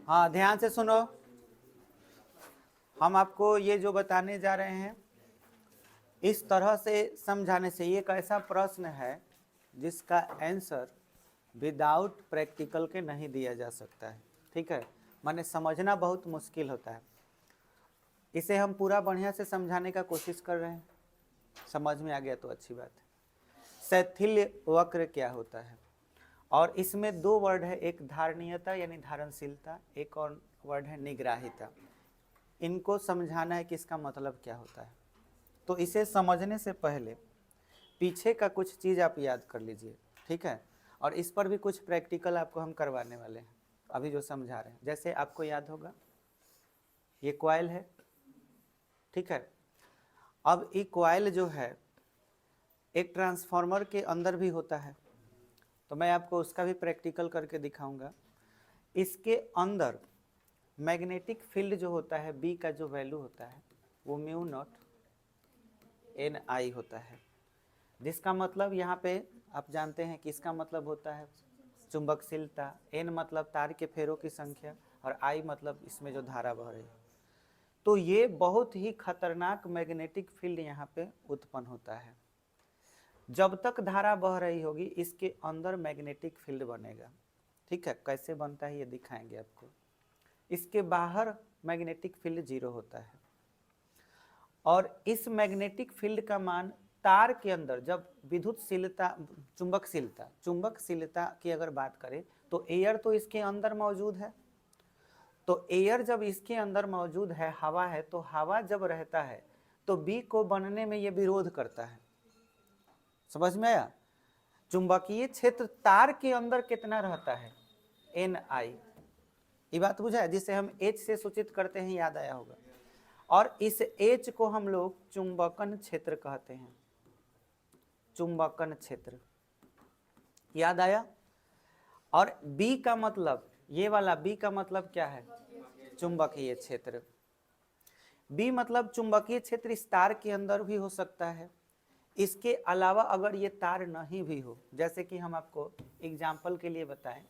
हाँ, ध्यान से सुनो। हम आपको ये जो बताने जा रहे हैं इस तरह से समझाने से, ये एक ऐसा प्रश्न है जिसका आंसर विदाउट प्रैक्टिकल के नहीं दिया जा सकता है। ठीक है, माने समझना बहुत मुश्किल होता है। इसे हम पूरा बढ़िया से समझाने का कोशिश कर रहे हैं। समझ में आ गया तो अच्छी बात है। शैथिल्य वक्र क्या होता है, और इसमें दो वर्ड है, एक धारणीयता यानी धारणशीलता, एक और वर्ड है निग्राहिता। इनको समझाना है कि इसका मतलब क्या होता है। तो इसे समझने से पहले पीछे का कुछ चीज़ आप याद कर लीजिए, ठीक है। और इस पर भी कुछ प्रैक्टिकल आपको हम करवाने वाले हैं अभी जो समझा रहे हैं। जैसे आपको याद होगा ये कॉइल है, ठीक है। अब ये कॉइल जो है एक ट्रांसफार्मर के अंदर भी होता है, तो मैं आपको उसका भी प्रैक्टिकल करके दिखाऊंगा। इसके अंदर मैग्नेटिक फील्ड जो होता है, बी का जो वैल्यू होता है वो म्यू नॉट एन आई होता है, जिसका मतलब यहाँ पे आप जानते हैं कि इसका मतलब होता है चुंबकशीलता, एन मतलब तार के फेरों की संख्या, और आई मतलब इसमें जो धारा बह रही है। तो ये बहुत ही खतरनाक मैग्नेटिक फील्ड यहाँ पे उत्पन्न होता है। जब तक धारा बह रही होगी इसके अंदर मैग्नेटिक फील्ड बनेगा, ठीक है। कैसे बनता है ये दिखाएंगे आपको। इसके बाहर मैग्नेटिक फील्ड 0 होता है, और इस मैग्नेटिक फील्ड का मान तार के अंदर जब विद्युतशीलता, चुंबकशीलता की अगर बात करें तो एयर तो इसके अंदर मौजूद है। तो एयर जब इसके अंदर मौजूद है, हवा है, तो हवा जब रहता है तो बी को बनने में ये विरोध करता है। समझ में आया? चुंबकीय क्षेत्र तार के अंदर कितना रहता है, एन आई। ये बात बुझा है, जिसे हम एच से सूचित करते हैं, याद आया होगा। और इस एच को हम लोग चुंबकन क्षेत्र कहते हैं, चुंबकन क्षेत्र, याद आया। और बी का मतलब, ये वाला बी का मतलब क्या है, चुंबकीय क्षेत्र। बी मतलब चुंबकीय क्षेत्र इस तार के अंदर भी हो सकता है। इसके अलावा अगर ये तार नहीं भी हो, जैसे कि हम आपको एग्जाम्पल के लिए बताएं,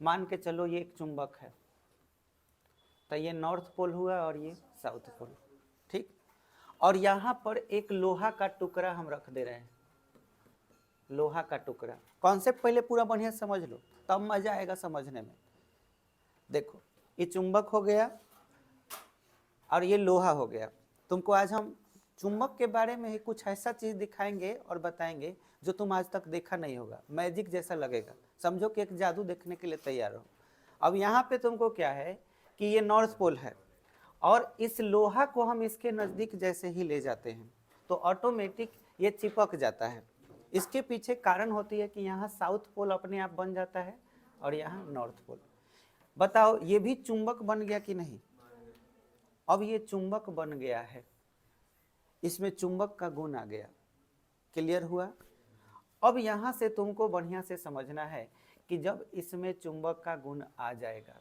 मान के चलो ये एक चुंबक है, तो ये नॉर्थ पोल हुआ और ये साउथ पोल, ठीक। और यहाँ पर एक लोहा का टुकड़ा हम रख दे रहे हैं, लोहा का टुकड़ा। कॉन्सेप्ट पहले पूरा बढ़िया समझ लो, तब मजा आएगा समझने में। देखो ये चुंबक हो गया और ये लोहा हो गया। तुमको आज हम चुंबक के बारे में ही कुछ ऐसा चीज दिखाएंगे और बताएंगे जो तुम आज तक देखा नहीं होगा, मैजिक जैसा लगेगा। समझो कि एक जादू देखने के लिए तैयार हो। अब यहाँ पे तुमको क्या है कि ये नॉर्थ पोल है, और इस लोहा को हम इसके नज़दीक जैसे ही ले जाते हैं तो ऑटोमेटिक ये चिपक जाता है। इसके पीछे कारण होती है कि यहाँ साउथ पोल अपने आप बन जाता है और यहाँ नॉर्थ पोल। बताओ ये भी चुंबक बन गया कि नहीं? अब ये चुंबक बन गया है, इसमें चुंबक का गुण आ गया। क्लियर हुआ? अब यहाँ से तुमको बढ़िया से समझना है कि जब इसमें चुंबक का गुण आ जाएगा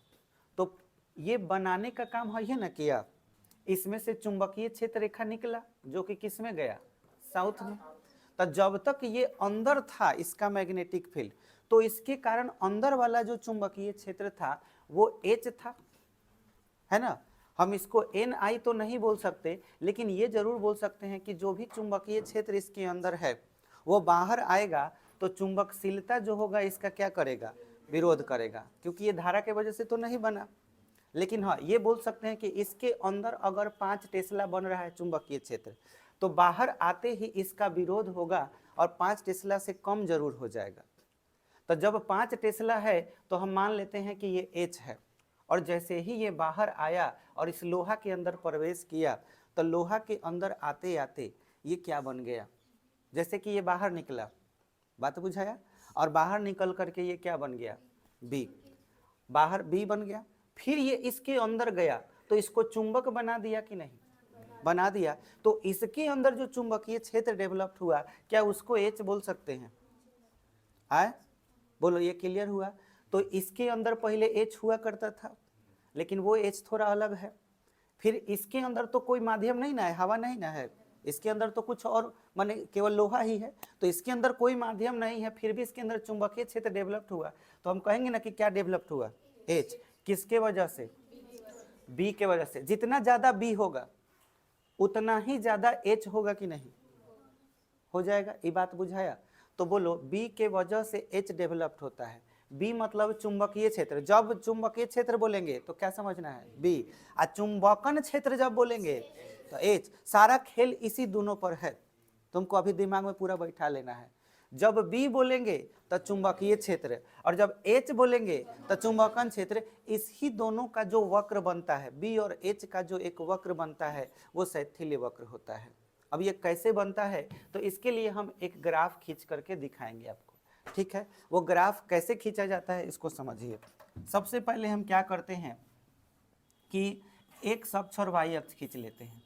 तो ये बनाने का काम है ना किया। इसमें से चुंबकीय क्षेत्र रेखा निकला जो कि किस में गया, साउथ में। तो जब तक ये अंदर था इसका मैग्नेटिक फील्ड, तो इसके कारण अंदर वाला जो चुंबकीय क्षेत्र था वो एच था, है ना। हम इसको एन आई तो नहीं बोल सकते, लेकिन ये जरूर बोल सकते हैं कि जो भी चुंबकीय क्षेत्र इसके अंदर है वो बाहर आएगा तो चुंबकशीलता जो होगा इसका क्या करेगा, विरोध करेगा, क्योंकि ये धारा के वजह से तो नहीं बना। लेकिन हाँ ये बोल सकते हैं कि इसके अंदर अगर 5 टेस्ला बन रहा है चुंबकीय क्षेत्र, तो बाहर आते ही इसका विरोध होगा और 5 टेस्ला से कम जरूर हो जाएगा। तो जब 5 टेस्ला है तो हम मान लेते हैं कि ये एच है, और जैसे ही ये बाहर आया और इस लोहा के अंदर प्रवेश किया तो लोहा के अंदर आते आते ये क्या बन गया, जैसे कि ये बाहर निकला, बात बुझाया, और बाहर निकल करके ये क्या बन गया, बी, बाहर बी बन गया। फिर ये इसके अंदर गया तो इसको चुंबक बना दिया कि नहीं, बना दिया। तो इसके अंदर जो चुंबकीय क्षेत्र डेवलप्ड हुआ, क्या उसको एच बोल सकते हैं? आए बोलो, ये क्लियर हुआ? तो इसके अंदर पहले एच हुआ करता था, लेकिन वो एच थोड़ा अलग है। फिर इसके अंदर तो कोई माध्यम नहीं ना है, हवा नहीं ना है, इसके अंदर तो कुछ और माने केवल लोहा ही है, तो इसके अंदर कोई माध्यम नहीं है, फिर भी इसके अंदर चुंबकीय क्षेत्र डेवलप्ड हुआ। तो हम कहेंगे ना कि क्या डेवलप्ड हुआ, एच। किसके वजह से? बी के वजह से। जितना ज्यादा बी होगा उतना ही ज्यादा एच होगा कि नहीं? हो जाएगा। ये बात बुझाया? तो बोलो बी के वजह से एच डेवलप्ड होता है। बी मतलब चुंबकीय क्षेत्र। जब चुंबकीय क्षेत्र बोलेंगे तो क्या समझना है? बी। और चुंबकन क्षेत्र जब बोलेंगे तो एच। सारा खेल इसी दोनों पर है, तुमको अभी दिमाग में पूरा बैठा लेना है। जब बी बोलेंगे तो चुंबकीय क्षेत्र, और जब एच बोलेंगे तो चुंबकन क्षेत्र। इसी दोनों का जो वक्र बनता है, बी और एच का जो एक वक्र बनता है वो शैथिल्य वक्र होता है। अब ये कैसे बनता है तो इसके लिए हम एक ग्राफ खींच करके दिखाएंगे आपको, ठीक है? वो ग्राफ कैसे खींचा जाता है इसको समझिए। सबसे पहले हम क्या करते हैं कि एक्स अक्ष और वाई अक्ष खींच लेते हैं।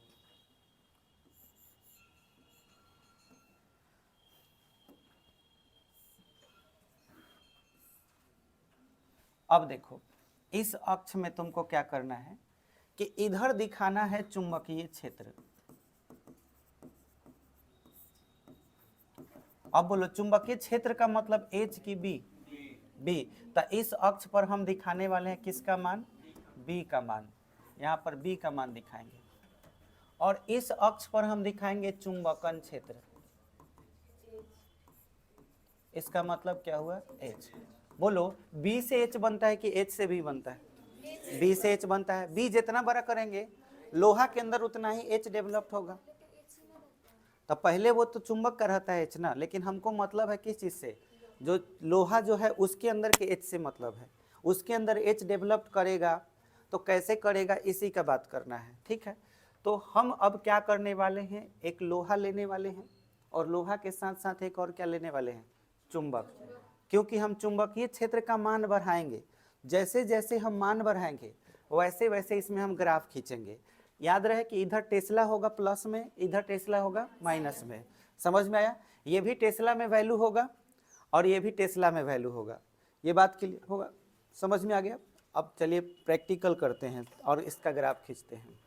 अब देखो इस अक्ष में तुमको क्या करना है कि इधर दिखाना है चुंबकीय क्षेत्र। अब बोलो चुंबकीय क्षेत्र का मतलब एच की बी? बी। तो इस अक्ष पर हम दिखाने वाले हैं किसका मान? बी का मान। यहाँ पर बी का मान दिखाएंगे। और इस अक्ष पर हम दिखाएंगे चुंबकन क्षेत्र। इसका मतलब क्या हुआ? एच। बोलो बी से एच बनता है कि एच से बी बनता है? बी से एच बनता है। बी जितना बड़ा करेंगे लोहा के अंदर उतना ही एच डेवलप्ड होगा। तो पहले वो तो चुंबक का रहता है एच ना, लेकिन हमको मतलब है किस चीज से? जो लोहा जो है उसके अंदर के एच से मतलब है। उसके अंदर एच डेवलप्ड करेगा तो कैसे करेगा इसी का बात करना है, ठीक है? तो हम अब क्या करने वाले हैं, एक लोहा लेने वाले हैं और लोहा के साथ साथ एक और क्या लेने वाले हैं? चुंबक। क्योंकि हम चुंबकीय क्षेत्र का मान बढ़ाएंगे, जैसे जैसे हम मान बढ़ाएंगे वैसे वैसे इसमें हम ग्राफ खींचेंगे। याद रहे कि इधर टेस्ला होगा प्लस में, इधर टेस्ला होगा माइनस में। समझ में आया? ये भी टेस्ला में वैल्यू होगा और ये भी टेस्ला में वैल्यू होगा। ये बात क्लियर होगा? समझ में आ गया? अब चलिए प्रैक्टिकल करते हैं और इसका ग्राफ खींचते हैं।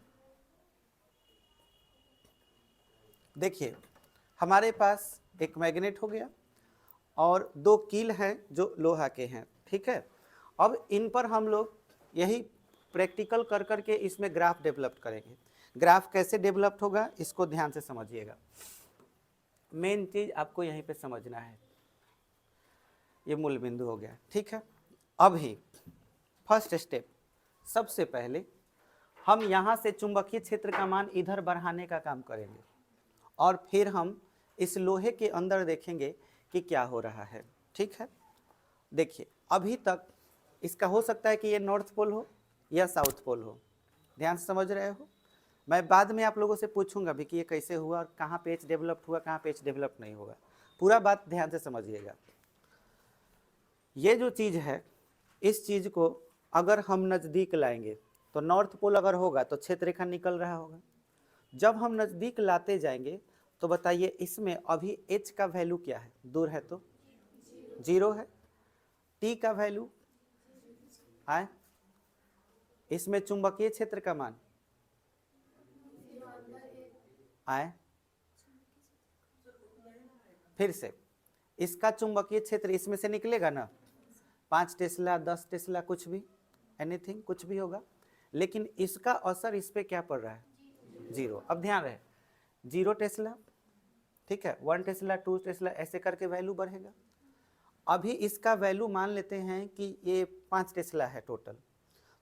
देखिए हमारे पास एक मैग्नेट हो गया और दो कील हैं जो लोहा के हैं, ठीक है? अब इन पर हम लोग यही प्रैक्टिकल कर करके इसमें ग्राफ डेवलप करेंगे। ग्राफ कैसे डेवलप होगा इसको ध्यान से समझिएगा। मेन चीज आपको यहीं पे समझना है। ये मूल बिंदु हो गया, ठीक है? अभी फर्स्ट स्टेप, सबसे पहले हम यहाँ से चुंबकीय क्षेत्र का मान इधर बढ़ाने का काम करेंगे और फिर हम इस लोहे के अंदर देखेंगे कि क्या हो रहा है, ठीक है? देखिए अभी तक इसका हो सकता है कि ये नॉर्थ पोल हो या साउथ पोल हो। ध्यान से समझ रहे हो? मैं बाद में आप लोगों से पूछूंगा भी कि ये कैसे हुआ और कहाँ पे एच डेवलप हुआ, कहाँ पे एच डेवलप नहीं होगा। पूरा बात ध्यान से समझिएगा। ये जो चीज़ है इस चीज़ को अगर हम नज़दीक लाएंगे तो नॉर्थ पोल अगर होगा तो क्षेत्र रेखा निकल रहा होगा। जब हम नज़दीक लाते जाएंगे तो बताइए इसमें अभी एच का वैल्यू क्या है? दूर है तो 0 है। टी का वैल्यू आए, इसमें चुंबकीय क्षेत्र का मान आए। फिर से इसका चुंबकीय क्षेत्र इसमें से निकलेगा ना, 5 टेस्ला 10 टेस्ला कुछ भी, एनीथिंग कुछ भी होगा, लेकिन इसका असर इस पे क्या पड़ रहा है? 0। अब ध्यान रहे 0 टेस्ला, ठीक है, 1 टेस्ला 2 टेस्ला ऐसे करके वैल्यू बढ़ेगा। अभी इसका वैल्यू मान लेते हैं कि ये 5 टेस्ला है टोटल,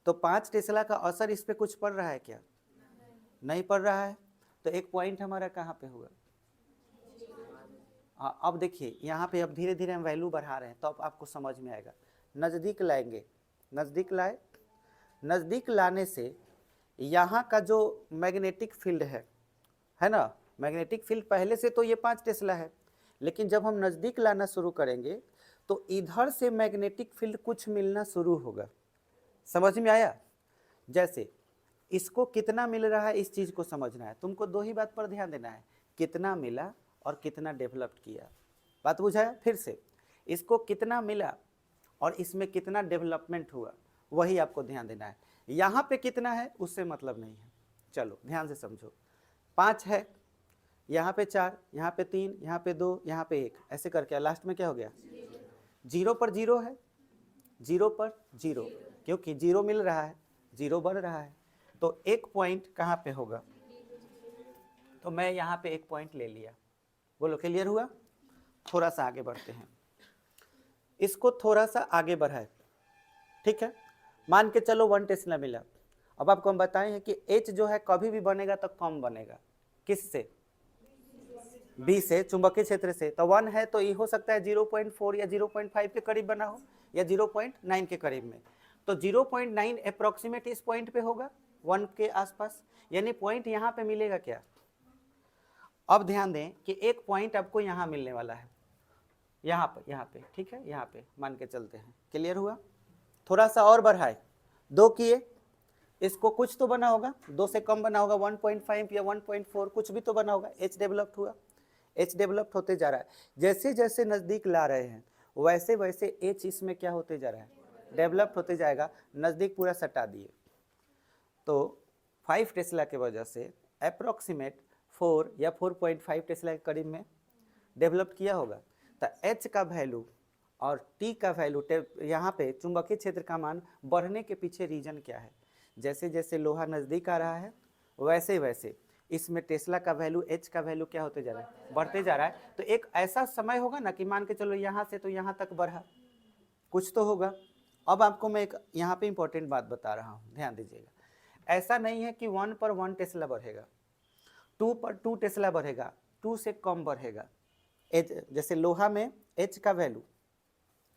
तो 5 टेस्ला का असर इस पे कुछ पड़ रहा है क्या? नहीं पड़ रहा है। तो एक पॉइंट हमारा कहाँ पे हुआ? हाँ, अब देखिए यहाँ पे अब धीरे धीरे हम वैल्यू बढ़ा रहे हैं तो अब आपको समझ में आएगा। नज़दीक लाएंगे, नज़दीक लाए, नज़दीक लाने से यहाँ का जो मैग्नेटिक फील्ड है ना, मैग्नेटिक फील्ड पहले से तो ये 5 टेस्ला है, लेकिन जब हम नज़दीक लाना शुरू करेंगे तो इधर से मैग्नेटिक फील्ड कुछ मिलना शुरू होगा। समझ में आया? जैसे इसको कितना मिल रहा है इस चीज़ को समझना है तुमको। दो ही बात पर ध्यान देना है, कितना मिला और कितना डेवलप्ड किया। बात बुझाया? फिर से इसको कितना मिला और इसमें कितना डेवलपमेंट हुआ वही आपको ध्यान देना है। यहाँ पे कितना है उससे मतलब नहीं है। चलो ध्यान से समझो, 5 है, यहाँ पे 4, यहाँ पे 3, यहाँ पे 2, यहाँ पे 1, ऐसे करके लास्ट में क्या हो गया? 0 पर 0 है, 0 पर 0, क्योंकि 0 मिल रहा है, 0 बढ़ रहा है, तो एक पॉइंट कहाँ पे होगा, तो मैं यहाँ पे एक पॉइंट ले लिया। बोलो क्लियर हुआ? थोड़ा सा आगे बढ़ते हैं, इसको थोड़ा सा आगे बढ़ाए, ठीक है। मान के चलो 1 टेस्ला मिला। अब आपको हम बताए हैं कि H जो है कभी भी बनेगा तो कम बनेगा, किससे? B से, चुंबकीय क्षेत्र से। तो 1 है तो ये हो सकता है 0.4 या 0.5 के करीब बना हो, या 0.9 के करीब में। तो 0.9 अप्रोक्सीमेट इस पॉइंट पे होगा, 1 के आसपास, यानी पॉइंट यहाँ पे मिलेगा क्या। अब ध्यान दें कि एक पॉइंट आपको यहाँ मिलने वाला है, यहाँ पे, ठीक है, यहाँ पे मान के चलते हैं। क्लियर हुआ? थोड़ा सा और बढ़ाए, 2 किए, इसको कुछ तो बना होगा, 2 से कम बना होगा, 1.5 या 1.4 कुछ भी तो बना होगा। H डेवलप्ड हुआ, H डेवलप्ड होते जा रहा है। जैसे जैसे नज़दीक ला रहे हैं वैसे वैसे H इसमें क्या होते जा रहा है, डेवलप्ड होते जाएगा। नज़दीक पूरा सटा दिए, तो 5 टेस्ला के वजह से अप्रोक्सीमेट 4 या 4.5 टेस्ला के करीब में डेवलप किया होगा। तो H का वैल्यू और T का वैल्यू, यहाँ पे चुंबकीय क्षेत्र का मान बढ़ने के पीछे रीजन क्या है, जैसे जैसे लोहा नज़दीक आ रहा है वैसे वैसे इसमें टेस्ला का वैल्यू, H का वैल्यू क्या होते जा रहा है, बढ़ते जा रहा है। तो एक ऐसा समय होगा ना कि मान के चलो यहाँ से तो यहाँ तक बढ़ा, कुछ तो होगा। अब आपको मैं एक यहाँ पे इंपॉर्टेंट बात बता रहा हूँ, ध्यान दीजिएगा। ऐसा नहीं है कि 1 पर 1 टेस्ला बढ़ेगा, 2 पर 2 टेस्ला बढ़ेगा, 2 से कम बढ़ेगा। जैसे लोहा में H का वैल्यू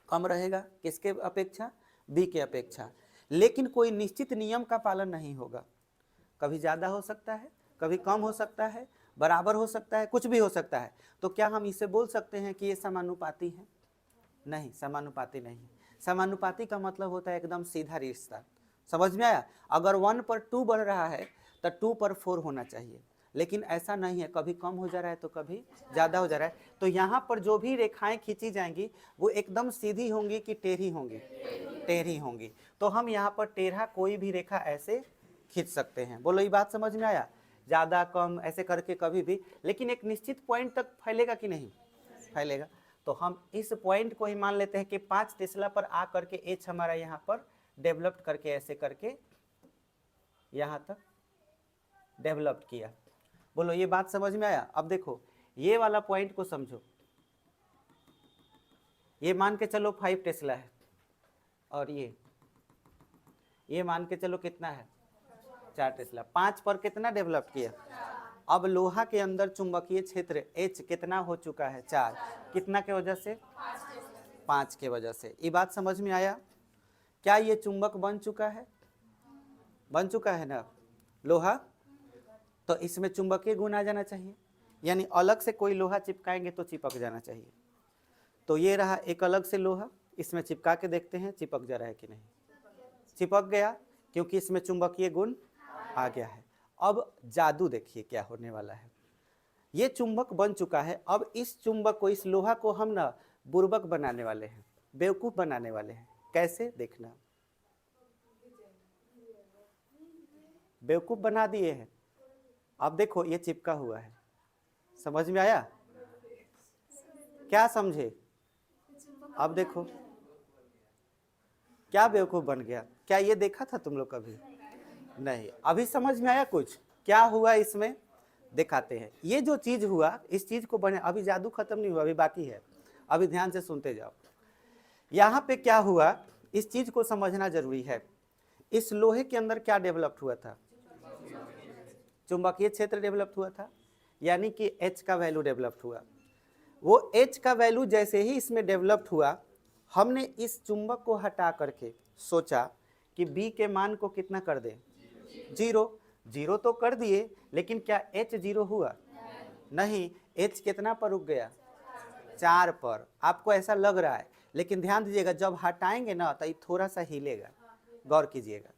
कम रहेगा, किसके अपेक्षा, B के अपेक्षा, लेकिन कोई निश्चित नियम का पालन नहीं होगा। कभी ज़्यादा हो सकता है, कभी कम हो सकता है, बराबर हो सकता है, कुछ भी हो सकता है। तो क्या हम इसे बोल सकते हैं कि ये समानुपाती है? नहीं, समानुपाती नहीं। समानुपाती का मतलब होता है एकदम सीधा रिश्ता। समझ में आया? अगर 1 पर 2 बढ़ रहा है तो 2 पर 4 होना चाहिए, लेकिन ऐसा नहीं है, कभी कम हो जा रहा है तो कभी ज़्यादा हो जा रहा है। तो यहाँ पर जो भी रेखाएं खींची जाएंगी वो एकदम सीधी होंगी कि टेढ़ी होंगी? टेढ़ी होंगी। तो हम यहाँ पर टेढ़ा कोई भी रेखा ऐसे खींच सकते हैं। बोलो ये बात समझ में आया? ज़्यादा कम ऐसे करके कभी भी, लेकिन एक निश्चित पॉइंट तक फैलेगा कि नहीं फैलेगा। तो हम इस पॉइंट को ही मान लेते हैं कि 5 टेस्ला पर आ करके H हमारा यहाँ पर डेवलप्ड करके ऐसे करके यहाँ तक डेवलप्ड किया। बोलो ये बात समझ में आया? अब देखो ये वाला पॉइंट को समझो, ये मान के चलो 5 टेस्ला है, और ये मान के चलो कितना है, 4 टेस्ला। 5 पर कितना डेवलप किया? अब लोहा के अंदर चुंबकीय क्षेत्र H कितना हो चुका है, 4। कितना के वजह से? 5 के वजह से। ये बात समझ में आया? क्या ये चुंबक बन चुका है? बन चुका है ना लोहा, तो इसमें चुंबकीय गुण आ जाना चाहिए, यानी अलग से कोई लोहा चिपकाएंगे तो चिपक जाना चाहिए। तो ये रहा एक अलग से लोहा, इसमें चिपका के देखते हैं चिपक जा रहा है कि नहीं। चिपक गया, क्योंकि इसमें चुंबकीय गुण आ गया है। अब जादू देखिए क्या होने वाला है। ये चुंबक बन चुका है, अब इस चुंबक को, इस लोहा को हम ना बुर्बक बनाने वाले हैं, बेवकूफ बनाने वाले हैं। कैसे? देखना, बेवकूफ बना दिए हैं। अब देखो ये चिपका हुआ है, समझ में आया? क्या समझे? अब देखो क्या बेवकूफ बन गया। क्या ये देखा था तुम लोग कभी? नहीं। अभी समझ में आया कुछ क्या हुआ इसमें? दिखाते हैं। ये जो चीज हुआ, इस चीज को बने, अभी जादू खत्म नहीं हुआ, अभी बाकी है, अभी ध्यान से सुनते जाओ। यहाँ पे क्या हुआ, इस चीज को समझना जरूरी है। इस लोहे के अंदर क्या डेवलप हुआ था? चुंबकीय क्षेत्र डेवलप हुआ था, यानी कि H का वैल्यू डेवलप हुआ। वो H का वैल्यू जैसे ही इसमें डेवलप हुआ, हमने इस चुंबक को हटा करके सोचा कि B के मान को कितना कर दें, 0। 0 तो कर दिए, लेकिन क्या H 0 हुआ? नहीं, H कितना पर रुक गया? 4 पर। आपको ऐसा लग रहा है, लेकिन ध्यान दीजिएगा जब हटाएंगे ना तो ये थोड़ा सा हिलेगा, गौर कीजिएगा।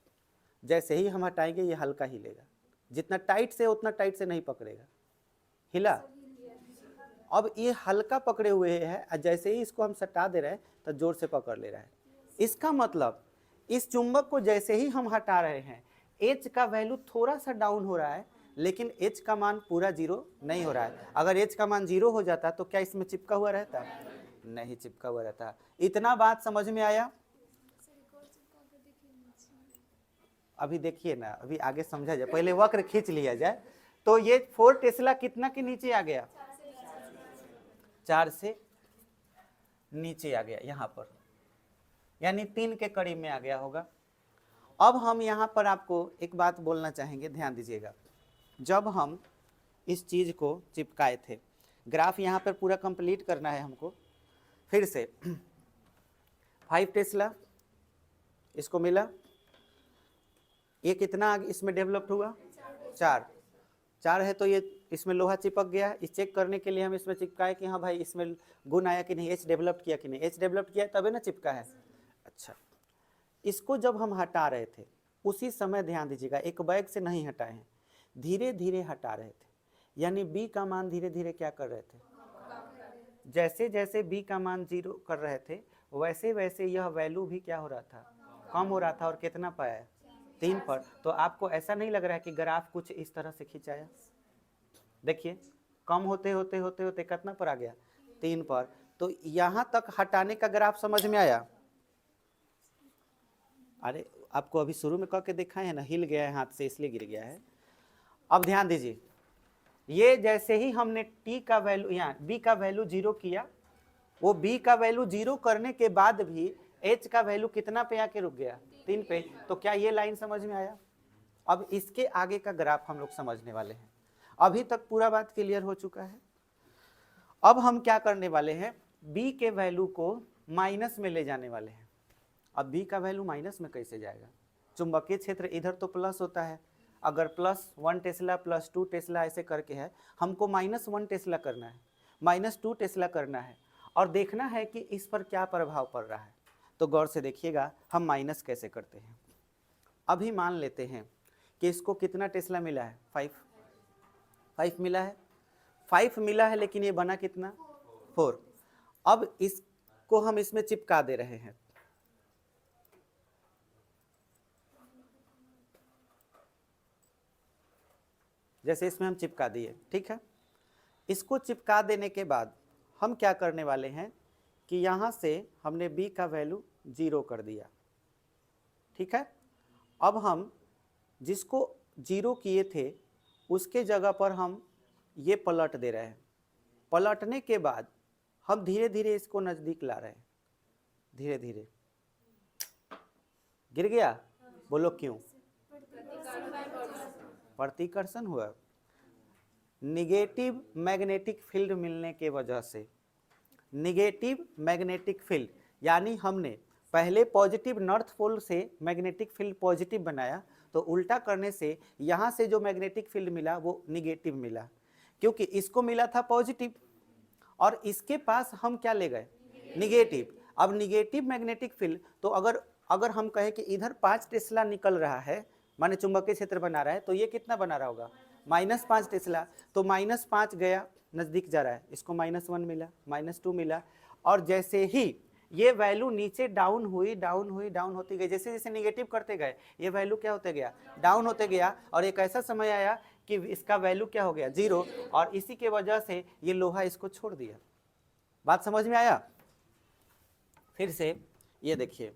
जैसे ही हम हटाएंगे ये हल्का हिलेगा, जितना टाइट से उतना टाइट से नहीं पकड़ेगा, हिला। अब ये हल्का पकड़े हुए है, जैसे ही इसको हम सटा दे रहे हैं तो जोर से पकड़ ले रहा है। इसका मतलब इस चुंबक को जैसे ही हम हटा रहे हैं, H का वैल्यू थोड़ा सा डाउन हो रहा है, लेकिन H का मान पूरा 0 नहीं हो रहा है। अगर H का मान 0 हो जाता तो क्या इसमें चिपका हुआ रहता? नहीं चिपका हुआ रहता। इतना बात समझ में आया? अभी देखिए ना, अभी आगे समझा जाए, पहले वक्र खींच लिया जाए। तो ये 4 टेस्ला कितना के नीचे आ गया? 4 से नीचे आ गया यहाँ पर, यानी 3 के करीब में आ गया होगा। अब हम यहाँ पर आपको एक बात बोलना चाहेंगे, ध्यान दीजिएगा। जब हम इस चीज को चिपकाए थे, ग्राफ यहाँ पर पूरा कंप्लीट करना है हमको। फिर से 5 टेस्ला इसको मिला, ये कितना इसमें डेवलप्ड हुआ? 4 है, तो ये इसमें लोहा चिपक गया। इस चेक करने के लिए हम इसमें चिपकाए कि हाँ भाई इसमें गुण आया कि नहीं, एच डेवलप किया कि नहीं। एच डेवलप किया तबे ना चिपका है। अच्छा, इसको जब हम हटा रहे थे उसी समय ध्यान दीजिएगा, एक बैग से नहीं हटाए हैं, धीरे धीरे हटा रहे थे, यानी बी का मान धीरे धीरे क्या कर रहे थे? जैसे जैसे बी का मान 0 कर रहे थे वैसे वैसे यह वैल्यू भी क्या हो रहा था? कम हो रहा था। और कितना पाया? 3 पर। तो आपको ऐसा नहीं लग रहा है कि ग्राफ कुछ इस तरह से खिंचाया? देखिए, कम होते होते होते होते कितना पर आ गया? 3 पर। तो यहां तक हटाने का ग्राफ समझ में आया? अरे आपको अभी शुरू में कह के दिखाए है ना, हिल गया है हाथ से इसलिए गिर गया है। अब ध्यान दीजिए, ये जैसे ही हमने टी का वैल्यू यहाँ बी का वैल्यू 0 किया, वो बी का वैल्यू 0 करने के बाद भी एच का वैल्यू कितना पे आके रुक गया? 3 पे। तो क्या ये लाइन समझ में आया? अब इसके आगे का ग्राफ हम लोग समझने वाले हैं। अभी तक पूरा बात क्लियर हो चुका है। अब हम क्या करने वाले हैं, बी के वैल्यू को माइनस में ले जाने वाले हैं। अब बी का वैल्यू माइनस में कैसे जाएगा? चुंबकीय क्षेत्र इधर तो प्लस होता है, अगर +1 टेस्ला +2 टेस्ला ऐसे करके है, हमको -1 टेस्ला करना है, -2 टेस्ला करना है, और देखना है कि इस पर क्या प्रभाव पड़ रहा है। तो गौर से देखिएगा हम माइनस कैसे करते हैं। अभी मान लेते हैं कि इसको कितना टेस्ला मिला है? 5 मिला है। 5 मिला है, लेकिन ये बना कितना? 4। अब इसको हम इसमें चिपका दे रहे हैं। जैसे इसमें हम चिपका दिए, ठीक है। इसको चिपका देने के बाद हम क्या करने वाले हैं कि यहाँ से हमने b का वैल्यू 0 कर दिया, ठीक है। अब हम जिसको 0 किए थे उसके जगह पर हम ये पलट दे रहे हैं। पलटने के बाद हम धीरे धीरे इसको नज़दीक ला रहे हैं, धीरे धीरे। गिर गया? बोलो क्यों? प्रतिकर्षण हुआ। निगेटिव मैग्नेटिक फील्ड मिलने के वजह से, निगेटिव मैग्नेटिक फील्ड, यानी हमने पहले पॉजिटिव नॉर्थ पोल से मैग्नेटिक फील्ड पॉजिटिव बनाया, तो उल्टा करने से यहाँ से जो मैग्नेटिक फील्ड मिला वो निगेटिव मिला, क्योंकि इसको मिला था पॉजिटिव और इसके पास हम क्या ले गए? निगेटिव। अब निगेटिव मैग्नेटिक फील्ड, तो अगर हम कहें कि इधर 5 टेस्ला निकल रहा है, माने चुंबकीय क्षेत्र बना रहा है, तो ये कितना बना रहा होगा? -5 टेस्ला। तो -5 गया, नजदीक जा रहा है, इसको -1 मिला, -2 मिला, और जैसे ही ये वैल्यू नीचे डाउन हुई, डाउन हुई, डाउन होती गई, जैसे जैसे निगेटिव करते गए ये वैल्यू क्या होते गया? डाउन होते गया। और एक ऐसा समय आया कि इसका वैल्यू क्या हो गया? 0, और इसी के वजह से ये लोहा इसको छोड़ दिया। बात समझ में आया? फिर से ये देखिए,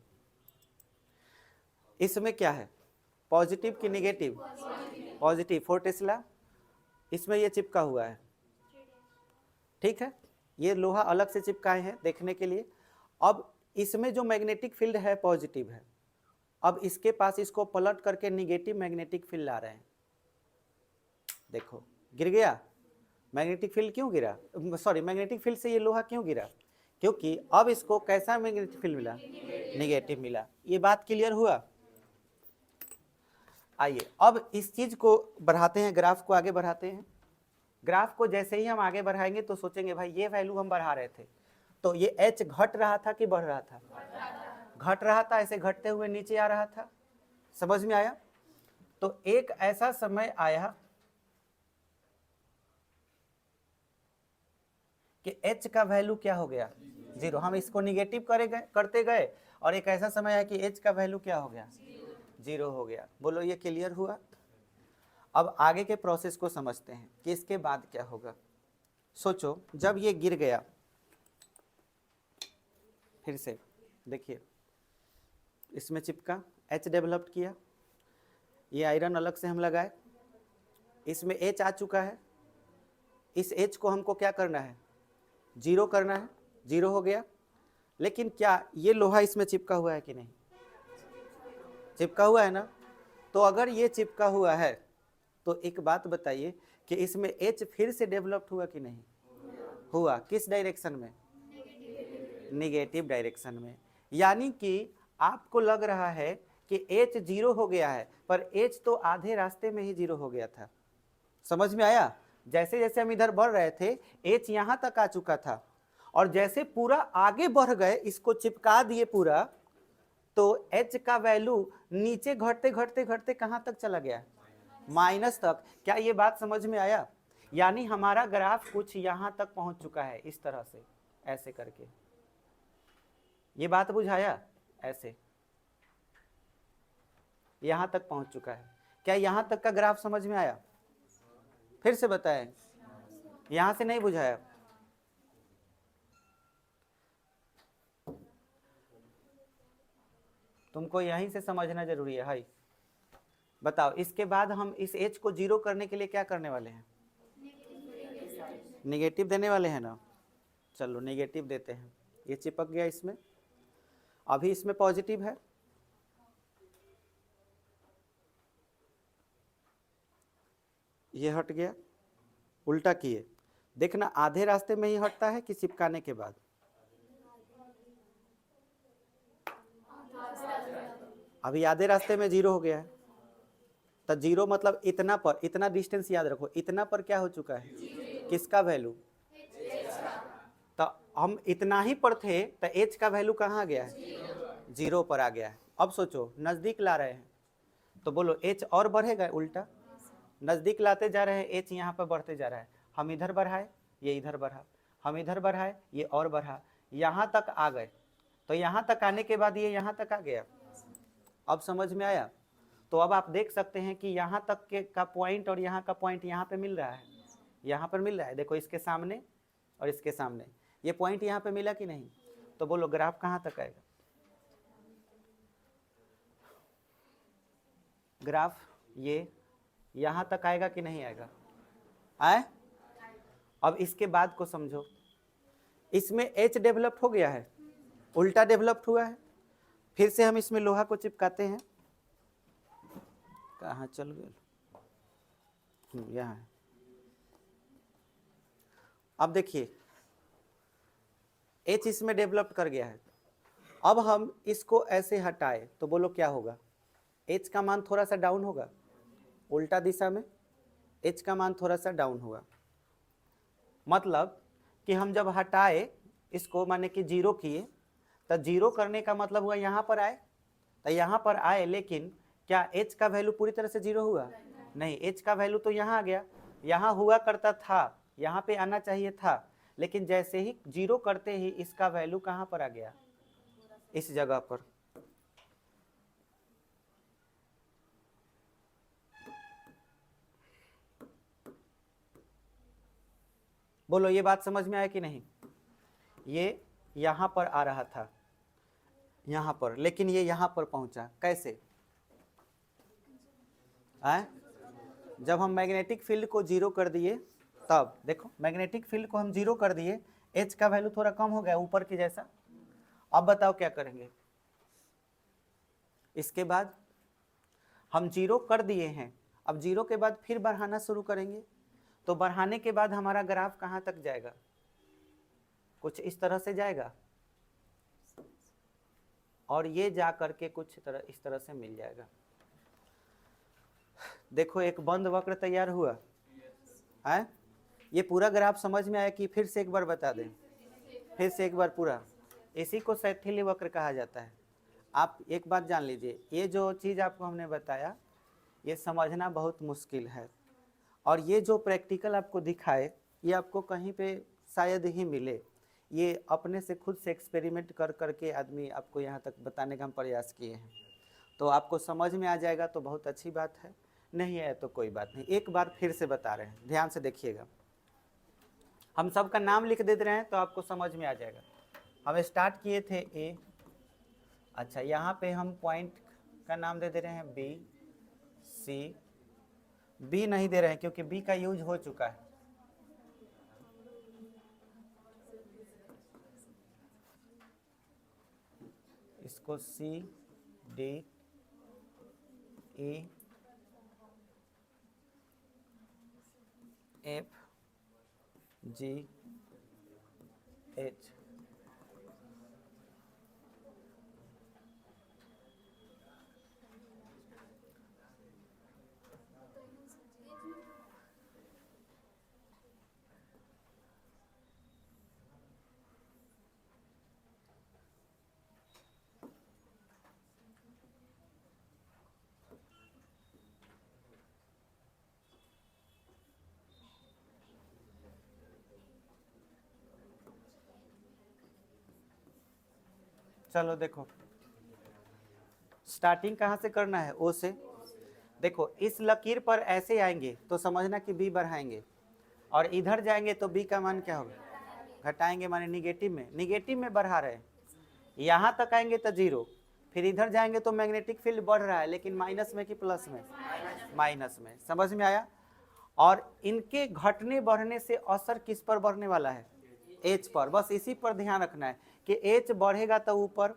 इसमें क्या है? पॉजिटिव कि निगेटिव? पॉजिटिव। 4 टेस्ला इसमें ये चिपका हुआ है, ठीक है। ये लोहा अलग से चिपकाए हैं देखने के लिए। अब इसमें जो मैग्नेटिक फील्ड है पॉजिटिव है, अब इसके पास इसको पलट करके निगेटिव मैग्नेटिक फील्ड ला रहे हैं। देखो गिर गया। मैग्नेटिक फील्ड क्यों गिरा? सॉरी, मैग्नेटिक फील्ड से ये लोहा क्यों गिरा? क्योंकि अब इसको कैसा मैग्नेटिक फील्ड मिला? निगेटिव मिला। ये बात क्लियर हुआ? आइए अब इस चीज को बढ़ाते हैं, ग्राफ को आगे बढ़ाते हैं। ग्राफ को जैसे ही हम आगे बढ़ाएंगे तो सोचेंगे भाई ये वैल्यू हम बढ़ा रहे थे, तो ये h घट रहा था कि बढ़ रहा था? घट रहा था, ऐसे घटते हुए नीचे आ रहा था। समझ में आया? तो एक ऐसा समय आया कि h का वैल्यू क्या हो गया? 0। हम इसको निगेटिव करते गए, और एक ऐसा समय आया कि h का वैल्यू क्या हो गया? 0 हो गया। बोलो ये क्लियर हुआ? अब आगे के प्रोसेस को समझते हैं कि इसके बाद क्या होगा। सोचो, जब ये गिर गया, फिर से देखिए, इसमें चिपका, H डेवलप किया, ये आयरन अलग से हम लगाए, इसमें H आ चुका है, इस H को हमको क्या करना है, 0 करना है, 0 हो गया। लेकिन क्या ये लोहा इसमें चिपका हुआ है कि नहीं, चिपका हुआ है ना। तो अगर ये चिपका हुआ है तो एक बात बताइए कि इसमें H फिर से डेवलप्ड हुआ कि नहीं हुआ, किस डायरेक्शन में, निगेटिव डायरेक्शन में। यानी कि आपको लग रहा है कि H 0 हो गया है, पर H तो आधे रास्ते में ही 0 हो गया था। समझ में आया, जैसे जैसे हम इधर बढ़ रहे थे H यहां तक आ चुका था, और जैसे पूरा आगे बढ़ गए, इसको चिपका दिए पूरा, तो H का वैल्यू नीचे घटते घटते घटते कहां तक चला गया, माइनस तक। क्या ये बात समझ में आया? यानी हमारा ग्राफ कुछ यहां तक पहुंच चुका है, इस तरह से ऐसे करके। ये बात बुझाया? ऐसे यहां तक पहुंच चुका है। क्या यहां तक का ग्राफ समझ में आया? फिर से बताएं, यहां से नहीं बुझाया? तुमको यहीं से समझना जरूरी है भाई। बताओ, इसके बाद हम इस H को 0 करने के लिए क्या करने वाले हैं, नेगेटिव देने वाले हैं ना। चलो नेगेटिव देते हैं, ये चिपक गया इसमें, अभी इसमें पॉजिटिव है, ये हट गया, उल्टा किए, देखना आधे रास्ते में ही हटता है कि चिपकाने के बाद, अभी आधे रास्ते में 0 हो गया है। तो 0 मतलब इतना पर, इतना डिस्टेंस याद रखो, इतना पर क्या हो चुका है, किसका वैल्यू, तो हम इतना ही पर थे, तो H का वैल्यू कहाँ आ गया है, 0 पर आ गया है। अब सोचो नजदीक ला रहे हैं, तो बोलो H और बढ़ेगा, उल्टा नजदीक लाते जा रहे हैं, H यहाँ पर बढ़ते जा रहा है। हम इधर बढ़ाए, ये इधर बढ़ा, हम इधर बढ़ाए, ये और बढ़ा, यहाँ तक आ गए। तो यहाँ तक आने के बाद ये यहाँ तक आ गया। अब समझ में आया? तो अब आप देख सकते हैं कि यहाँ तक के का पॉइंट और यहाँ का पॉइंट यहाँ पे मिल रहा है, यहाँ पर मिल रहा है। देखो इसके सामने और इसके सामने ये पॉइंट यहाँ पे मिला कि नहीं। तो बोलो ग्राफ कहाँ तक आएगा, ग्राफ ये यहाँ तक आएगा कि नहीं आएगा, आए। अब इसके बाद को समझो, इसमें H डेवलप हो गया है, उल्टा डेवलप हुआ है। फिर से हम इसमें लोहा को चिपकाते हैं, कहाँ चल गए, यहाँ है। अब देखिए H इसमें डेवलप कर गया है। अब हम इसको ऐसे हटाए तो बोलो क्या होगा, H का मान थोड़ा सा डाउन होगा, उल्टा दिशा में H का मान थोड़ा सा डाउन होगा। मतलब कि हम जब हटाए इसको, माने कि 0 किए, तो 0 करने का मतलब हुआ यहाँ पर आए, तो यहाँ पर आए, लेकिन क्या H का वैल्यू पूरी तरह से 0 हुआ, नहीं। H का वैल्यू तो यहाँ आ गया, यहाँ हुआ करता था, यहाँ पे आना चाहिए था, लेकिन जैसे ही 0 करते ही इसका वैल्यू कहाँ पर आ गया, इस जगह पर। बोलो ये बात समझ में आया कि नहीं? ये यहाँ पर आ रहा था, यहाँ पर, लेकिन ये यहाँ पर पहुंचा कैसे, आए? जब हम मैग्नेटिक फील्ड को 0 कर दिए, तब देखो मैग्नेटिक फील्ड को हम 0 कर दिए, H का वैल्यू थोड़ा कम हो गया ऊपर की जैसा। अब बताओ क्या करेंगे, इसके बाद हम 0 कर दिए हैं, अब 0 के बाद फिर बढ़ाना शुरू करेंगे। तो बढ़ाने के बाद हमारा ग्राफ कहाँ तक जाएगा, कुछ इस तरह से जाएगा, और ये जा करके कुछ तरह इस तरह से मिल जाएगा। देखो एक बंद वक्र तैयार हुआ है। ये पूरा ग्राफ समझ में आया कि फिर से एक बार बता दें, फिर से एक बार पूरा, इसी को शैथिल्य वक्र कहा जाता है। आप एक बात जान लीजिए, ये जो चीज़ आपको हमने बताया ये समझना बहुत मुश्किल है, और ये जो प्रैक्टिकल आपको दिखाए ये आपको कहीं पे शायद ही मिले। ये अपने से खुद से एक्सपेरिमेंट कर करके आदमी आपको यहाँ तक बताने का हम प्रयास किए हैं। तो आपको समझ में आ जाएगा तो बहुत अच्छी बात है, नहीं है तो कोई बात नहीं। एक बार फिर से बता रहे हैं, ध्यान से देखिएगा। हम सबका नाम लिख दे रहे हैं तो आपको समझ में आ जाएगा। हम स्टार्ट किए थे A, अच्छा यहाँ पे हम पॉइंट का नाम दे रहे हैं B, C, सी, बी नहीं दे रहे हैं क्योंकि बी का यूज हो चुका है। इसको सी, डी, ई, एफ, जी, एच। चलो देखो, स्टार्टिंग कहाँ से करना है? ओ से। देखो इस लकीर पर ऐसे आएंगे तो समझना कि बी बढ़ाएंगे, और इधर जाएंगे तो बी का मान क्या होगा? घटाएंगे, माने निगेटिव में, निगेटिव में बढ़ा रहे हैं। यहाँ तक आएंगे तो जीरो, फिर इधर जाएंगे तो मैग्नेटिक फील्ड बढ़ रहा है, लेकिन माइनस में कि प्लस में? माइनस में। समझ में आया? और इनके घटने बढ़ने से असर किस पर बढ़ने वाला है? एच पर। बस इसी पर ध्यान रखना है कि एच बढ़ेगा तो ऊपर,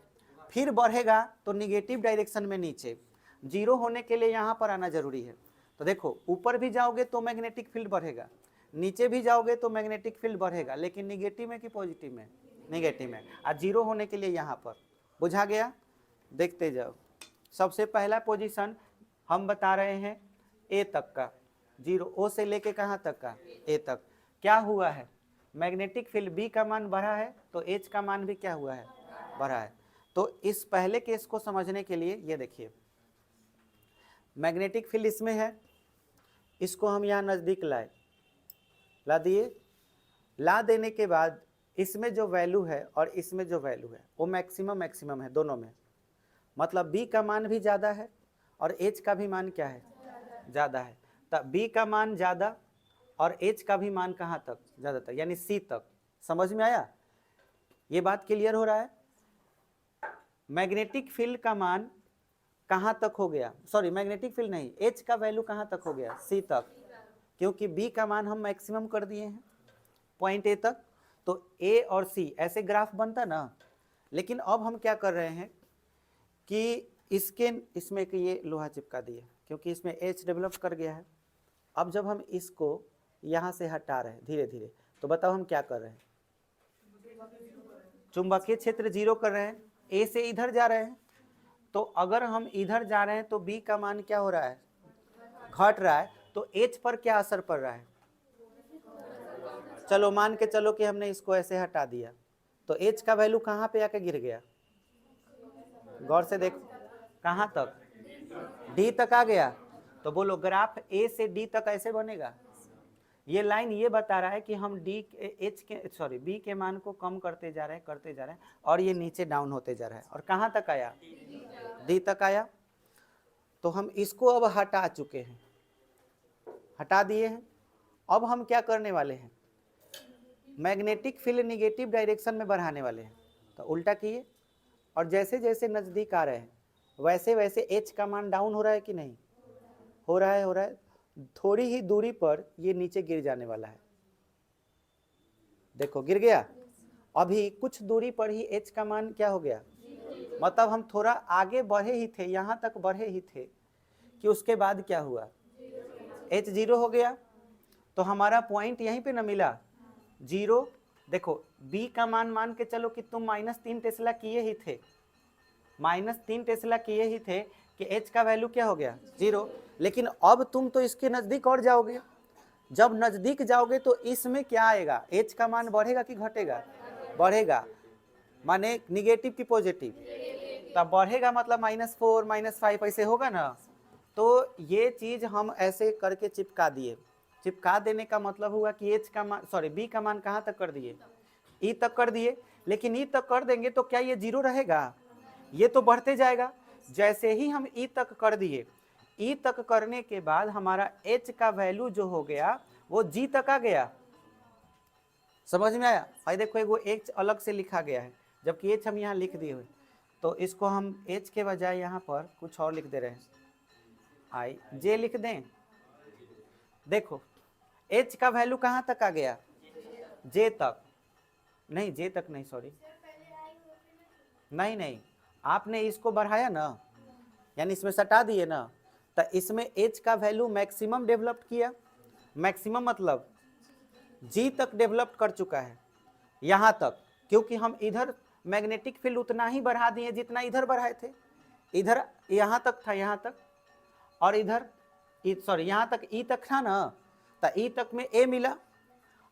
फिर बढ़ेगा तो निगेटिव डायरेक्शन में नीचे। जीरो होने के लिए यहाँ पर आना जरूरी है। तो देखो ऊपर भी जाओगे तो मैग्नेटिक फील्ड बढ़ेगा, नीचे भी जाओगे तो मैग्नेटिक फील्ड बढ़ेगा, लेकिन निगेटिव में कि पॉजिटिव में? निगेटिव में। और जीरो होने के लिए यहाँ पर। बुझा गया? देखते जाओ। सबसे पहला पोजीशन हम बता रहे हैं ए तक का, जीरो, ओ से लेके कहाँ तक का? ए तक। क्या हुआ है? मैग्नेटिक फील्ड बी का मान बढ़ा है तो एच का मान भी क्या हुआ है? बढ़ा है। तो इस पहले केस को समझने के लिए ये देखिए, मैग्नेटिक फील्ड इसमें है, इसको हम यहाँ नज़दीक लाए, ला दिए। ला देने के बाद इसमें जो वैल्यू है और इसमें जो वैल्यू है वो मैक्सिमम मैक्सिमम है दोनों में, मतलब बी का मान भी ज़्यादा है और एच का भी मान क्या है? ज़्यादा है। तब बी का मान ज़्यादा और एच का भी मान कहाँ तक? ज़्यादा तक, यानी सी तक। समझ में आया? ये बात क्लियर हो रहा है? मैग्नेटिक फील्ड का मान कहाँ तक हो गया? सॉरी, मैग्नेटिक फील्ड नहीं, एच का वैल्यू कहाँ तक हो गया? सी तक, क्योंकि बी का मान हम मैक्सिमम कर दिए हैं पॉइंट ए तक। तो ए और सी ऐसे ग्राफ बनता ना, लेकिन अब हम क्या कर रहे हैं कि इसमें कि ये लोहा चिपका दिए क्योंकि इसमें एच डेवलप कर गया है। अब जब हम इसको यहाँ से हटा रहे हैं धीरे धीरे, तो बताओ हम क्या कर रहे हैं? चुंबकीय क्षेत्र जीरो कर रहे हैं, ए से इधर जा रहे हैं। तो अगर हम इधर जा रहे हैं तो बी का मान क्या हो रहा है? घट रहा है। तो एच पर क्या असर पड़ रहा है? चलो मान के चलो कि हमने इसको ऐसे हटा दिया, तो एच का वैल्यू कहाँ पे आके गिर गया? गौर से देखो, कहाँ तक? डी तक आ गया। तो बोलो ग्राफ ए से डी तक ऐसे बनेगा। ये लाइन ये बता रहा है कि हम बी के मान को कम करते जा रहे हैं और ये नीचे डाउन होते जा रहा है। और कहाँ तक आया? डी तक आया। तो हम इसको अब हटा चुके हैं, हटा दिए हैं। अब हम क्या करने वाले हैं? मैग्नेटिक फील्ड निगेटिव डायरेक्शन में बढ़ाने वाले हैं। तो उल्टा किए, और जैसे जैसे नज़दीक आ रहे हैं वैसे वैसे एच का मान डाउन हो रहा है कि नहीं? हो रहा है, हो रहा है। थोड़ी ही दूरी पर ये नीचे गिर जाने वाला है। देखो गिर गया। अभी कुछ दूरी पर ही एच का मान क्या हो गया? मतलब हम थोड़ा आगे बढ़े ही थे, यहाँ तक बढ़े ही थे कि उसके बाद क्या हुआ? एच जीरो हो गया। तो हमारा पॉइंट यहीं पे न मिला, जीरो। देखो बी का मान के चलो कि तुम -3 टेस्ला किए ही थे, -3 टेस्ला किए ही थे कि एच का वैल्यू क्या हो गया? जीरो। लेकिन अब तुम तो इसके नज़दीक और जाओगे। जब नज़दीक जाओगे तो इसमें क्या आएगा? एच का मान बढ़ेगा कि घटेगा? बढ़ेगा। माने निगेटिव की पॉजिटिव? तब बढ़ेगा मतलब -4 -5 ऐसे होगा ना। तो ये चीज़ हम ऐसे करके चिपका दिए। चिपका देने का मतलब हुआ कि एच का मान, सॉरी बी का मान कहाँ तक कर दिए? ई तक कर दिए। लेकिन ई तक कर देंगे तो क्या ये जीरो रहेगा? ये तो बढ़ते जाएगा। जैसे ही हम ई तक कर दिए, ई तक करने के बाद हमारा एच का वैल्यू जो हो गया वो जी तक आ गया। समझ में आया? भाई देखो एगो एच अलग से लिखा गया है, जबकि एच हम यहाँ लिख दिए हुए। तो इसको हम एच के बजाय यहाँ पर कुछ और लिख दे रहे हैं, आई जे लिख दें। देखो एच का वैल्यू कहाँ तक आ गया, जे तक, नहीं जे तक नहीं, सॉरी नहीं नहीं, आपने इसको बढ़ाया ना, यानी इसमें सटा दिए ना, तो इसमें एच का वैल्यू मैक्सिमम डेवलप किया। मैक्सिमम मतलब जी तक डेवलप कर चुका है, यहाँ तक, क्योंकि हम इधर मैग्नेटिक फील्ड उतना ही बढ़ा दिए जितना इधर बढ़ाए थे। इधर यहाँ तक था, यहाँ तक, और इधर सॉरी यहाँ तक ई तक था ना, तो ई तक में ए मिला।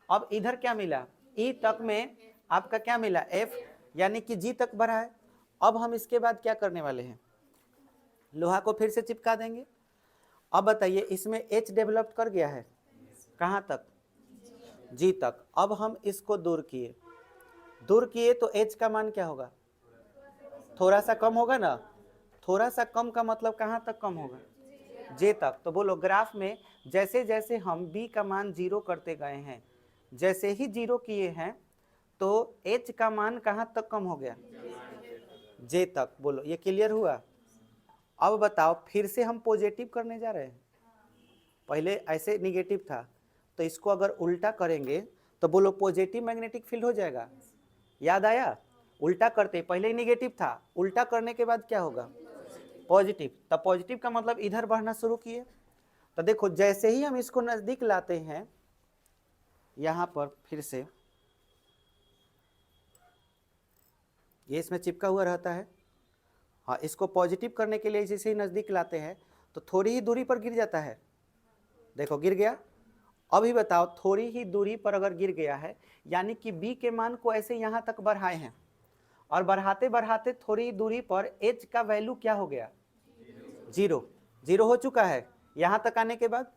अब इधर क्या मिला, ई तक में आपका क्या मिला, एफ, यानी कि जी तक बढ़ा है। अब हम इसके बाद क्या करने वाले हैं, लोहा को फिर से चिपका देंगे। अब बताइए इसमें एच डेवलप कर गया है, कहाँ तक, जी तक। अब हम इसको दूर किए तो एच का मान क्या होगा, थोड़ा सा कम होगा ना। थोड़ा सा कम का मतलब कहाँ तक कम होगा, जे तक। तो बोलो ग्राफ में जैसे जैसे हम बी का मान 0 करते गए हैं, जैसे ही 0 किए हैं तो एच का मान कहाँ तक कम हो गया, जे तक। बोलो ये क्लियर हुआ। अब बताओ फिर से हम पॉजिटिव करने जा रहे हैं, पहले ऐसे निगेटिव था, तो इसको अगर उल्टा करेंगे तो बोलो पॉजिटिव मैग्नेटिक फील्ड हो जाएगा। याद आया, उल्टा करते पहले ही निगेटिव था, उल्टा करने के बाद क्या होगा, पॉजिटिव। तब पॉजिटिव का मतलब इधर बढ़ना शुरू किए। तो देखो जैसे ही हम इसको नजदीक लाते हैं, यहां पर फिर से ये इसमें चिपका हुआ रहता है, हाँ, इसको पॉजिटिव करने के लिए जैसे ही नजदीक लाते हैं तो थोड़ी ही दूरी पर गिर जाता है। देखो गिर गया। अभी बताओ थोड़ी ही दूरी पर अगर गिर गया है, यानी कि बी के मान को ऐसे यहां तक बढ़ाए हैं, और बढ़ाते बढ़ाते थोड़ी दूरी पर एच का वैल्यू क्या हो गया, 0। 0 हो चुका है यहां तक आने के बाद।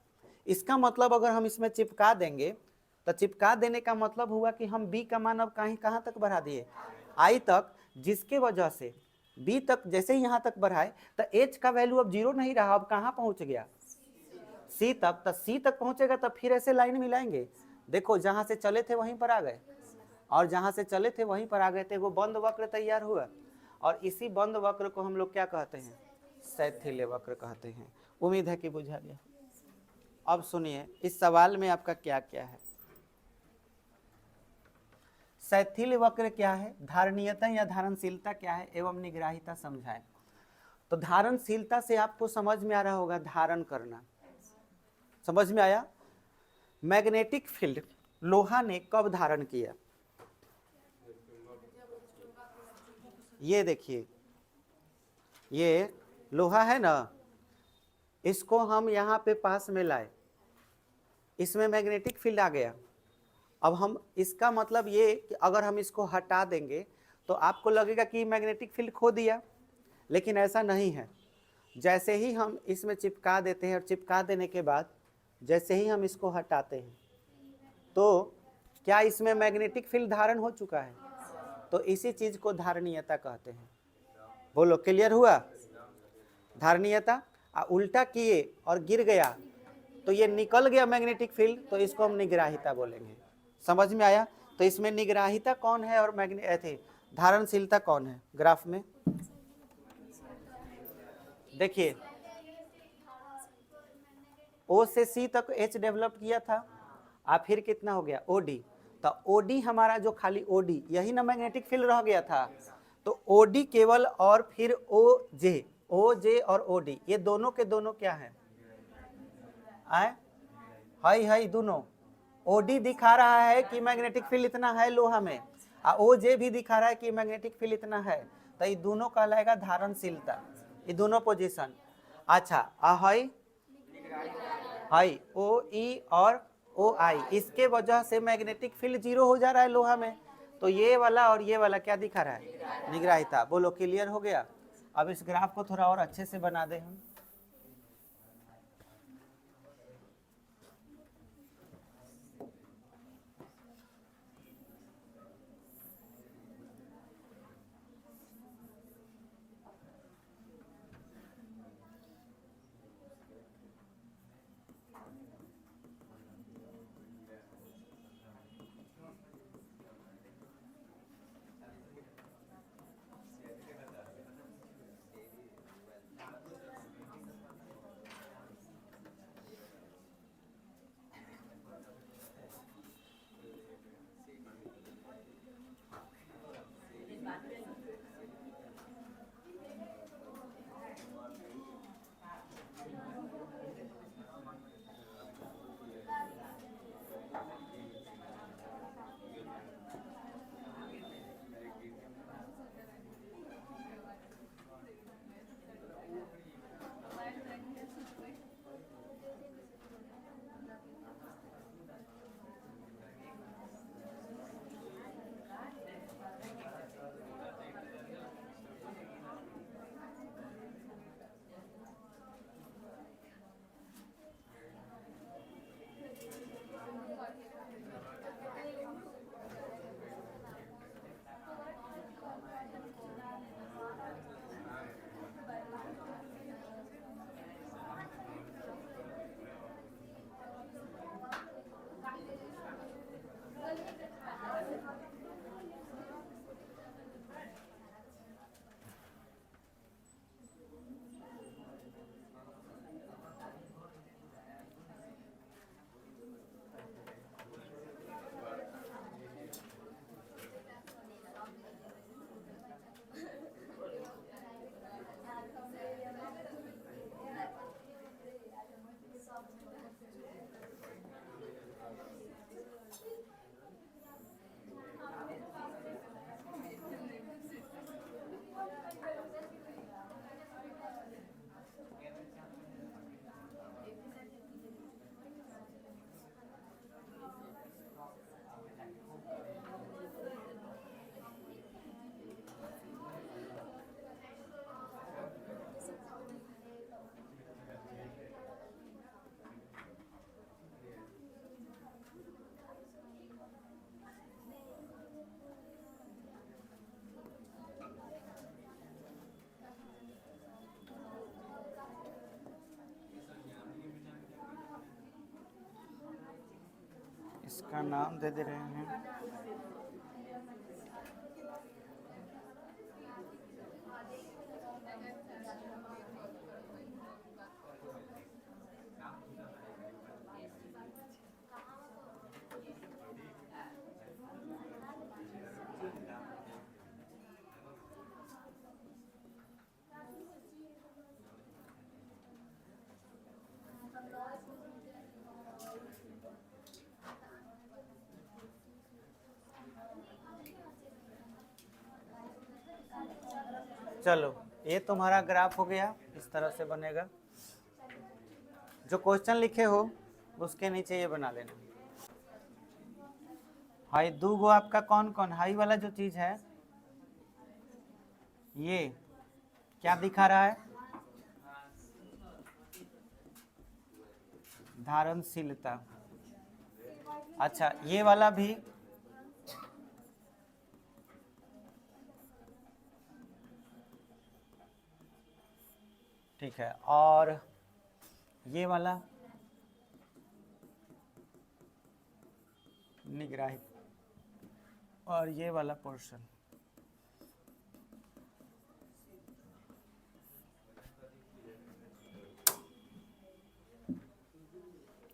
इसका मतलब अगर हम इसमें चिपका देंगे, तो चिपका देने का मतलब हुआ कि हम बी का मान अब कहां तक बढ़ा दिए, आई तक, जिसके वजह से बी तक जैसे ही यहां तक बढ़ाए तो एच का वैल्यू अब 0 नहीं रहा, अब कहां पहुंच गया, सी तक। तो सी तक पहुंचेगा तो फिर ऐसे लाइन मिलाएंगे। देखो जहां से चले थे वहीं पर आ गए, और जहां से चले थे वहीं पर आ गए थे, वो बंद वक्र तैयार हुआ। और इसी बंद वक्र को हम लोग क्या कहते हैं, शैथिल्य वक्र कहते हैं। उम्मीद है कि बुझा गया। अब सुनिए इस सवाल में आपका क्या क्या है। शैथिल्य वक्र क्या है, धारणीयता या धारणशीलता क्या है, एवं निग्राहिता समझाएं। तो धारणशीलता से आपको समझ में आ रहा होगा, धारण करना समझ में आया। मैग्नेटिक फील्ड लोहा ने कब धारण किया, ये देखिए ये लोहा है ना, इसको हम यहाँ पे पास में लाए, इसमें मैग्नेटिक फील्ड आ गया। अब हम इसका मतलब ये कि अगर हम इसको हटा देंगे तो आपको लगेगा कि मैग्नेटिक फील्ड खो दिया, लेकिन ऐसा नहीं है। जैसे ही हम इसमें चिपका देते हैं, और चिपका देने के बाद जैसे ही हम इसको हटाते हैं तो क्या इसमें मैग्नेटिक फील्ड धारण हो चुका है। तो इसी चीज को धारणीयता कहते हैं। बोलो क्लियर हुआ। धारणीयता, उल्टा किए और गिर गया तो ये निकल गया मैग्नेटिक फील्ड, तो इसको हम निग्राहिता बोलेंगे। समझ में आया। तो इसमें निग्राहिता कौन है और धारणशीलता कौन है, ग्राफ में देखिए। ओ से सी तक एच डेवलप किया था, फिर कितना हो गया, ओडी। तो ओडी हमारा जो खाली ओडी, यही ना मैग्नेटिक फील्ड रह गया था। तो ओडी केवल, और फिर ओ जे और ओडी, ये दोनों के दोनों क्या है, आए हाई दोनों। ओडी दिखा रहा है कि मैग्नेटिक फील्ड इतना है लोहा में, ओ जे भी दिखा रहा है कि मैग्नेटिक फील्ड इतना है। तो ये दोनों कहलाएगा धारणशीलता, ये दोनों पोजीशन। अच्छा हाई ओ ई और ओ आई, इसके वजह से मैग्नेटिक फील्ड 0 हो जा रहा है लोहा में। तो ये वाला और ये वाला क्या दिखा रहा है, निग्राहिता। बोलो क्लियर हो गया। अब इस ग्राफ को थोड़ा और अच्छे से बना दे हम। इसका नाम दे रहे हैं। चलो ये तुम्हारा ग्राफ हो गया, इस तरह से बनेगा। जो क्वेश्चन लिखे हो उसके नीचे ये बना लेना। हाई दो गो आपका कौन कौन, हाई वाला जो चीज है ये क्या दिखा रहा है, धारणशीलता। अच्छा ये वाला भी ठीक है, और ये वाला निगराही, और ये वाला पोर्शन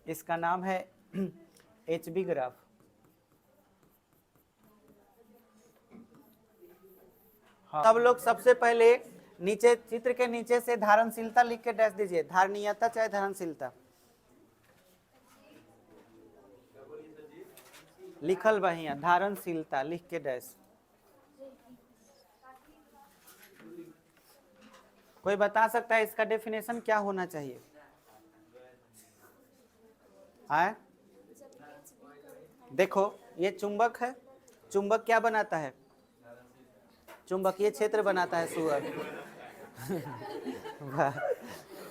इसका नाम है HB ग्राफ। हाँ। सब लोग सबसे पहले नीचे चित्र के नीचे से धारणशीलता लिख के डैश दीजिए, धारणीयता चाहे धारणशीलता लिखल बहिया, धारणशीलता लिख के डैश। कोई बता सकता है इसका डेफिनेशन क्या होना चाहिए? आए देखो ये चुंबक है, चुंबक क्या बनाता है, चुंबकीय क्षेत्र बनाता है सुअर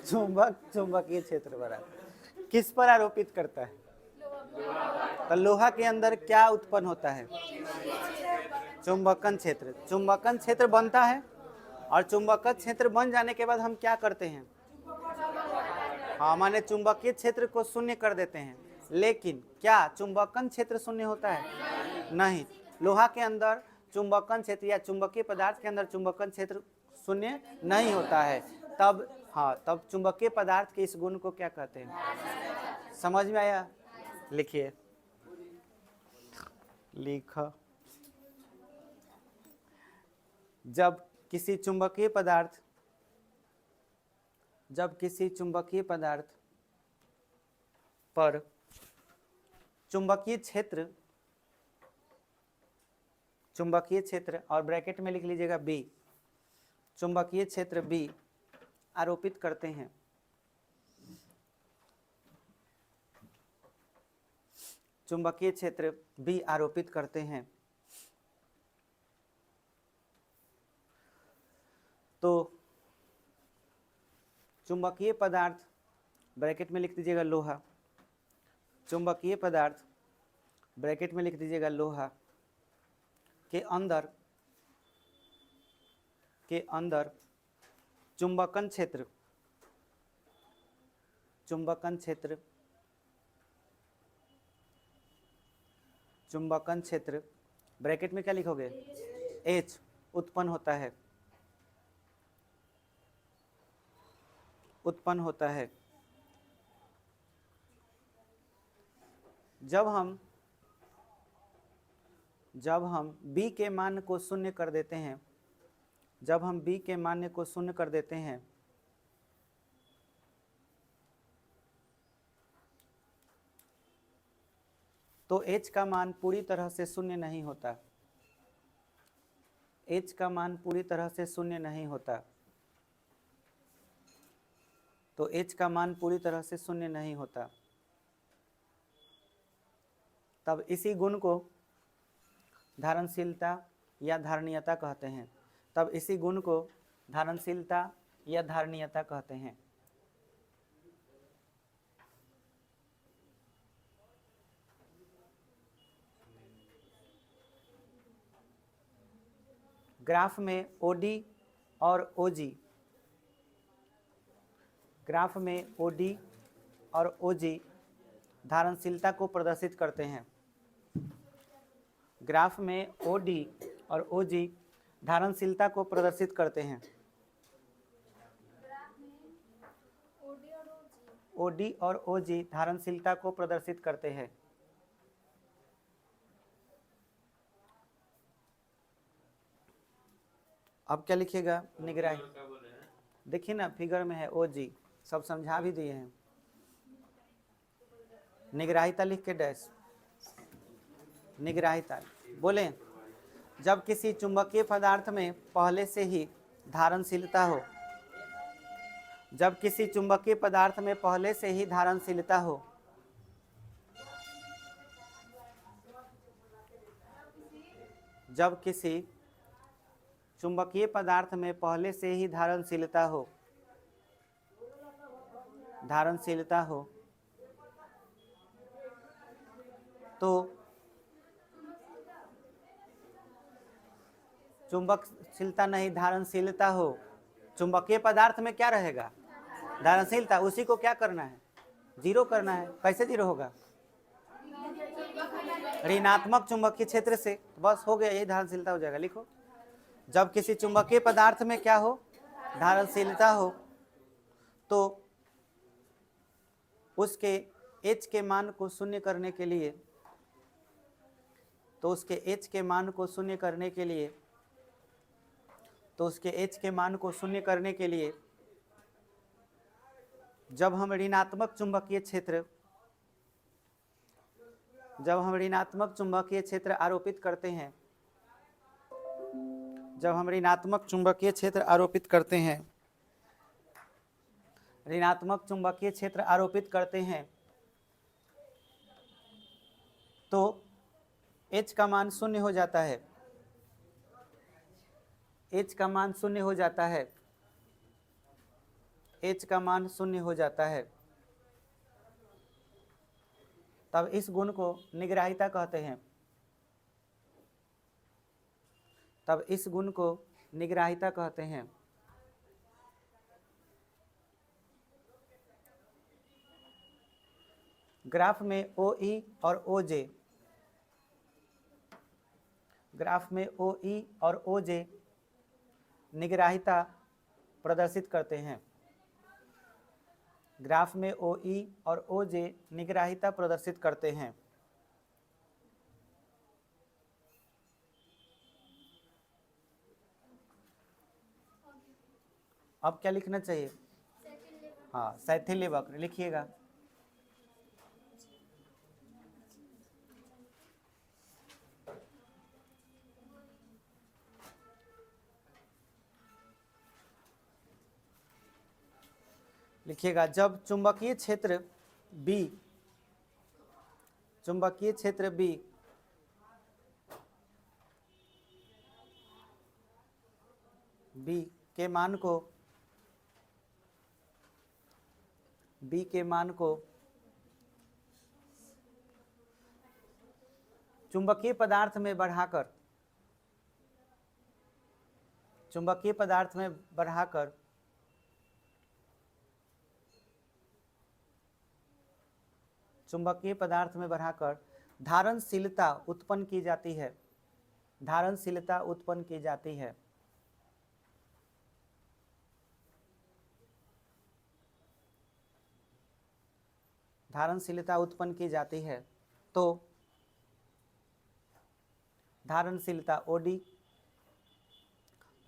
चुंबक चुंबकीय क्षेत्र बनाता है, किस पर आरोपित करता है? तो लोहा के अंदर क्या उत्पन्न होता है? चुंबकन क्षेत्र। चुंबकन क्षेत्र बनता है और चुंबकन क्षेत्र बन जाने के बाद हम क्या करते हैं? हाँ माने चुंबकीय क्षेत्र को शून्य कर देते हैं। लेकिन क्या चुंबकन क्षेत्र शून्य होता है? नहीं, लोहा के अंदर चुंबकन क्षेत्र या चुंबकीय पदार्थ के अंदर चुंबकन क्षेत्र शून्य नहीं होता है। तब हाँ, तब चुंबकीय पदार्थ के इस गुण को क्या कहते हैं? समझ में आया? लिखिए, लिखा। जब किसी चुंबकीय पदार्थ पर चुंबकीय क्षेत्र और ब्रैकेट में लिख लीजिएगा B, चुंबकीय क्षेत्र B आरोपित करते हैं, चुंबकीय क्षेत्र B आरोपित करते हैं, तो चुंबकीय पदार्थ ब्रैकेट में लिख दीजिएगा लोहा, चुंबकीय पदार्थ ब्रैकेट में लिख दीजिएगा लोहा के अंदर चुंबकन क्षेत्र ब्रैकेट में क्या लिखोगे? H उत्पन्न होता है। जब हम B के मान को शून्य कर देते हैं, तो H का मान पूरी तरह से शून्य नहीं होता, तब इसी गुण को धारणशीलता या धारणीयता कहते हैं। ग्राफ में OD और OG धारणशीलता को प्रदर्शित करते हैं। ग्राफ में OD और OG धारणशीलता को प्रदर्शित करते हैं। OD और OG धारणशीलता को प्रदर्शित करते हैं। अब क्या लिखिएगा? निगराही। देखिए ना फिगर में है OG, सब समझा भी दिए हैं। निगराहिता लिख के डैश। निगराहिता बोले जब किसी चुंबकीय पदार्थ में पहले से ही धारणशीलता हो, जब किसी चुंबकीय पदार्थ में पहले से ही धारणशीलता हो, जब किसी चुंबकीय पदार्थ में पहले से ही धारणशीलता हो, धारणशीलता हो तो चुंबकशीलता नहीं, धारणशीलता हो। चुंबकीय पदार्थ में क्या रहेगा? धारणशीलता। उसी को क्या करना है? जीरो करना है। कैसे जीरो होगा? ऋणात्मक चुंबकीय क्षेत्र से। बस हो गया, यही धारणशीलता हो जाएगा। लिखो, जब किसी चुंबकीय पदार्थ में क्या हो? धारणशीलता हो, तो उसके H के मान को शून्य करने के लिए, तो उसके H के मान को शून्य करने के लिए, तो उसके H के मान को शून्य करने के लिए जब हम ऋणात्मक चुंबकीय क्षेत्र, जब हम ऋणात्मक चुंबकीय क्षेत्र आरोपित करते हैं, जब हम ऋणात्मक चुंबकीय क्षेत्र आरोपित करते हैं, ऋणात्मक चुंबकीय क्षेत्र आरोपित करते हैं, तो H का मान शून्य हो जाता है। H का मान शून्य हो जाता है। H का मान शून्य हो जाता है। तब इस गुण को निगराहिता कहते हैं। तब इस गुण को निगराहिता कहते हैं। ग्राफ में OE और OJ, ग्राफ में OE और OJ निगराहिता प्रदर्शित करते हैं। ग्राफ में OE और OJ निगराहिता प्रदर्शित करते हैं। अब क्या लिखना चाहिए? हाँ, शैथिल्य वक्र लिखिएगा। लिखिएगा, जब चुंबकीय क्षेत्र B, चुंबकीय क्षेत्र B के मान को, B के मान को चुंबकीय पदार्थ में बढ़ाकर, चुंबकीय पदार्थ में बढ़ाकर चुंबकीय पदार्थ में बढ़ाकर धारणशीलता उत्पन्न की जाती है। धारणशीलता उत्पन्न की जाती है। धारणशीलता उत्पन्न की जाती है। तो धारणशीलता OD,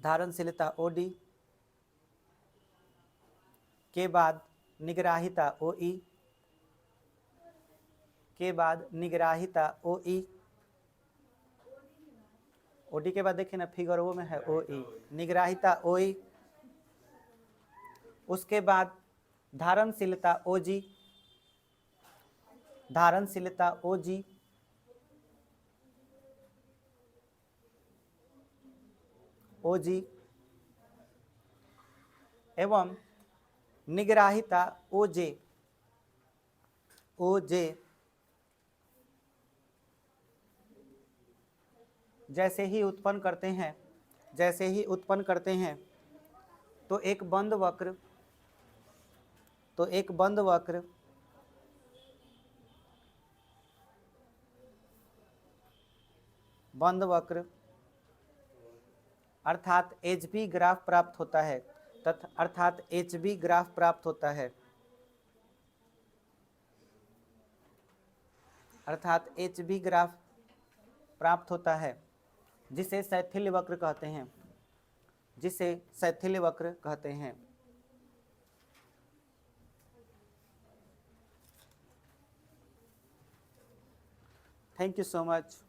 धारणशीलता OD के बाद निगराहिता OE, के बाद निगराहिता OE, OD के बाद देखिए ना फिगर वो में है OE, निगराहिता OE, उसके बाद धारणशीलता OG, धारणशीलता OG, OG एवं निगराहिता OJ, OJ जैसे ही उत्पन्न करते हैं, जैसे ही उत्पन्न करते हैं तो एक बंद वक्र, तो एक बंद वक्र बंद वक्र अर्थात HB ग्राफ प्राप्त होता है, तथा अर्थात HB ग्राफ प्राप्त होता है, अर्थात HB ग्राफ प्राप्त होता है, जिसे शैथिल्य वक्र कहते हैं, जिसे शैथिल्य वक्र कहते हैं। Thank you so much.